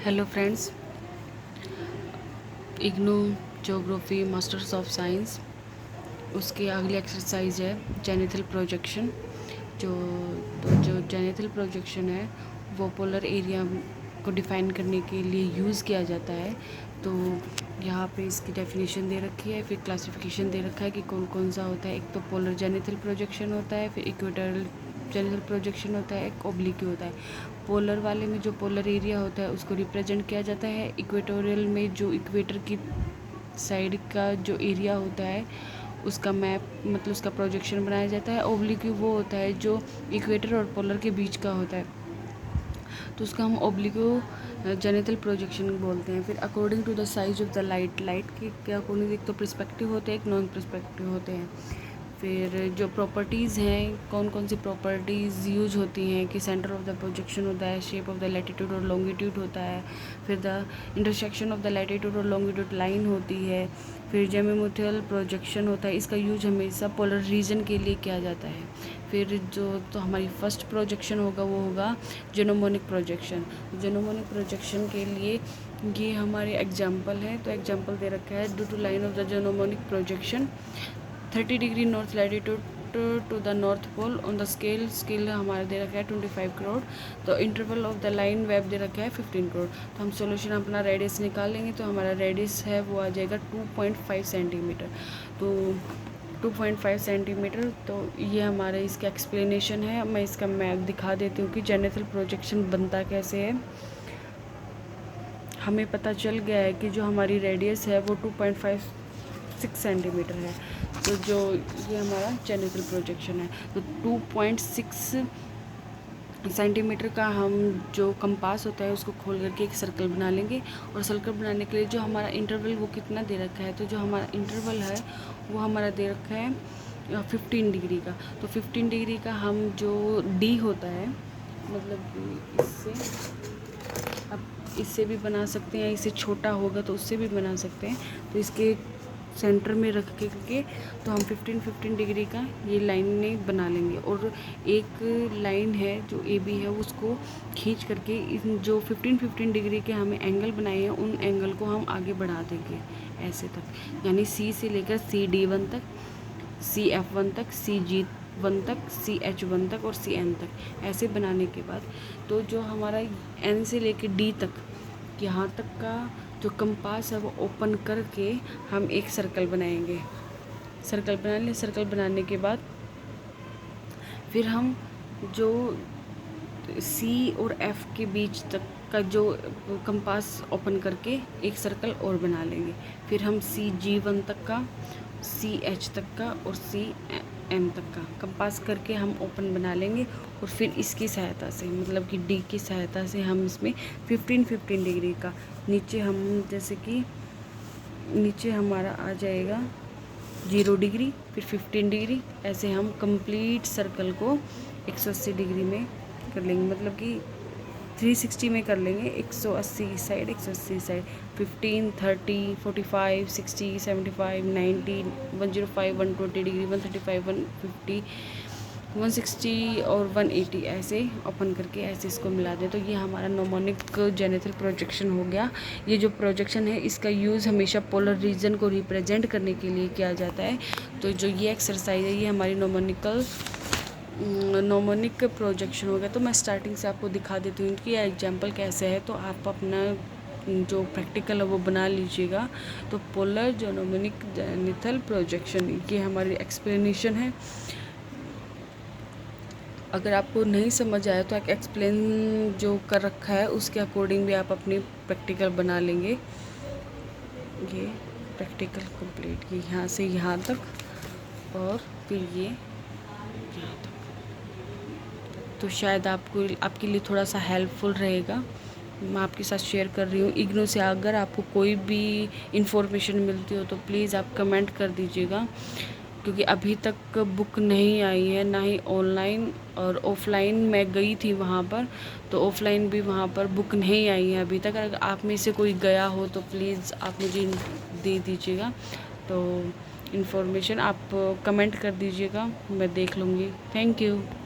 Hello friends, IGNOU geography masters of science उसकी अगली exercise है जेनिथल प्रोजेक्शन। जो जेनिथल प्रोजेक्शन है वो पोलर एरिया को डिफ़ाइन करने के लिए यूज़ किया जाता है। तो यहाँ पे इसकी डेफिनेशन दे रखी है, फिर क्लासिफिकेशन दे रखा है कि कौन कौन सा होता है। एक तो पोलर जेनिथल प्रोजेक्शन होता है, फिर इक्वेटोरियल जेनिथल प्रोजेक्शन होता है, एक ओब्लिक होता है। पोलर वाले में जो पोलर एरिया होता है उसको रिप्रेजेंट किया जाता है। इक्वेटोरियल में जो इक्वेटर की साइड का जो एरिया होता है उसका मैप मतलब उसका प्रोजेक्शन बनाया जाता है। ओब्लिक वो होता है जो इक्वेटर और पोलर के बीच का होता है, तो उसका हम ओब्लिको जेनिथल प्रोजेक्शन बोलते हैं। फिर according to the size of the light के अकॉर्डिंग एक तो पर्सपेक्टिव होते हैं, एक नॉन पर्सपेक्टिव होते हैं। फिर जो प्रॉपर्टीज़ हैं, कौन कौन सी प्रॉपर्टीज़ यूज होती हैं कि सेंटर ऑफ द प्रोजेक्शन होता है, शेप ऑफ द लैटिट्यूड और लॉन्गिट्यूड होता है, फिर the intersection of the latitude और लॉन्गिट्यूड लाइन होती है, फिर जेमिमुथियल प्रोजेक्शन होता है। इसका यूज हमेशा पोलर रीजन के लिए किया जाता है। फिर जो तो हमारी फर्स्ट प्रोजेक्शन होगा वो होगा जेनोमोनिक प्रोजेक्शन। जेनोमोनिक प्रोजेक्शन के लिए ये हमारे एग्जाम्पल है, तो एग्जाम्पल दे रखा है due to line of the gnomonic projection 30 degree north latitude to the north pole on the scale हमारा दे रखा है 25 करोड़। तो interval of the line web दे रखा है 15 करोड़। तो हम सॉल्यूशन अपना रेडियस निकालेंगे, तो हमारा रेडियस है वो आ जाएगा 2.5 सेंटीमीटर। तो 2.5 सेंटीमीटर। तो ये हमारा इसका एक्सप्लेनेशन है। मैं इसका मैप दिखा देती हूँ कि जेनिथल प्रोजेक्शन बनता कैसे है। हमें पता चल गया है कि जो हमारी रेडियस है वो 2.56 सेंटीमीटर है। तो जो ये हमारा जेनिथल प्रोजेक्शन है, तो 2.6 सेंटीमीटर का हम जो कंपास होता है उसको खोल करके एक सर्कल बना लेंगे। और सर्कल बनाने के लिए जो हमारा इंटरवल वो कितना दे रखा है, तो जो हमारा इंटरवल है वो हमारा दे रखा है 15 डिग्री का। तो 15 डिग्री का हम जो डी होता है, मतलब इससे भी बना सकते हैं, इससे छोटा होगा तो उससे भी बना सकते हैं। तो इसके सेंटर में रख के तो हम 15 डिग्री का ये लाइन बना लेंगे। और एक लाइन है जो ए बी है उसको खींच करके जो 15 डिग्री के हमें एंगल बनाए हैं उन एंगल को हम आगे बढ़ा देंगे ऐसे तक, यानी सी से लेकर CD1 तक, CF1 तक, CG1 तक, CH1 तक और CN तक। ऐसे बनाने के बाद तो जो हमारा N से लेकर D तक यहाँ तक का जो कंपास है वो ओपन करके हम एक सर्कल बनाएंगे। सर्कल बना लें। सर्कल बनाने के बाद फिर हम जो C और F के बीच तक का जो कंपास ओपन करके एक सर्कल और बना लेंगे। फिर हम CG1 तक का, CH तक का और CM तक का कंपास करके हम ओपन बना लेंगे। और फिर इसकी सहायता से मतलब कि D की सहायता से हम इसमें 15 डिग्री का नीचे हम जैसे कि नीचे हमारा आ जाएगा 0 डिग्री, फिर 15 डिग्री, ऐसे हम कंप्लीट सर्कल को 180 डिग्री में कर लेंगे। मतलब कि 360 में कर लेंगे। 180 साइड, 180 साइड, 15, 30, 45, 60, 75, 90, 105, 120 डिग्री, 135, 150, 160 और 180 ऐसे ओपन करके ऐसे इसको मिला दें। तो ये हमारा नोमोनिक जेनिथल प्रोजेक्शन हो गया। ये जो प्रोजेक्शन है इसका यूज़ हमेशा पोलर रीजन को रिप्रेजेंट करने के लिए किया जाता है। तो जो ये एक्सरसाइज है ये हमारी नोमोनिक प्रोजेक्शन हो गया। तो मैं स्टार्टिंग से आपको दिखा देती हूँ कि यह एग्जाम्पल कैसे है, तो आप अपना जो प्रैक्टिकल है वो बना लीजिएगा। तो पोलर जेनोमोनिक जेनिथल प्रोजेक्शन ये हमारी एक्सप्लेनेशन है। अगर आपको नहीं समझ आया तो एक एक्सप्लेन जो कर रखा है उसके अकॉर्डिंग भी आप अपनी प्रैक्टिकल बना लेंगे। ये प्रैक्टिकल कंप्लीट, ये यहाँ से यहाँ तक और फिर ये यहाँ तक। तो शायद आपके लिए थोड़ा सा हेल्पफुल रहेगा। मैं आपके साथ शेयर कर रही हूँ। इग्नू से अगर आपको कोई भी इंफॉर्मेशन मिलती हो तो प्लीज़ आप कमेंट कर दीजिएगा, क्योंकि अभी तक बुक नहीं आई है, ना ही ऑनलाइन और ऑफ़लाइन मैं गई थी वहाँ पर, तो ऑफ़लाइन भी वहाँ पर बुक नहीं आई है अभी तक। अगर आप में से कोई गया हो तो प्लीज़ आप मुझे दे दीजिएगा। तो इन्फॉर्मेशन आप कमेंट कर दीजिएगा, मैं देख लूँगी। Thank you.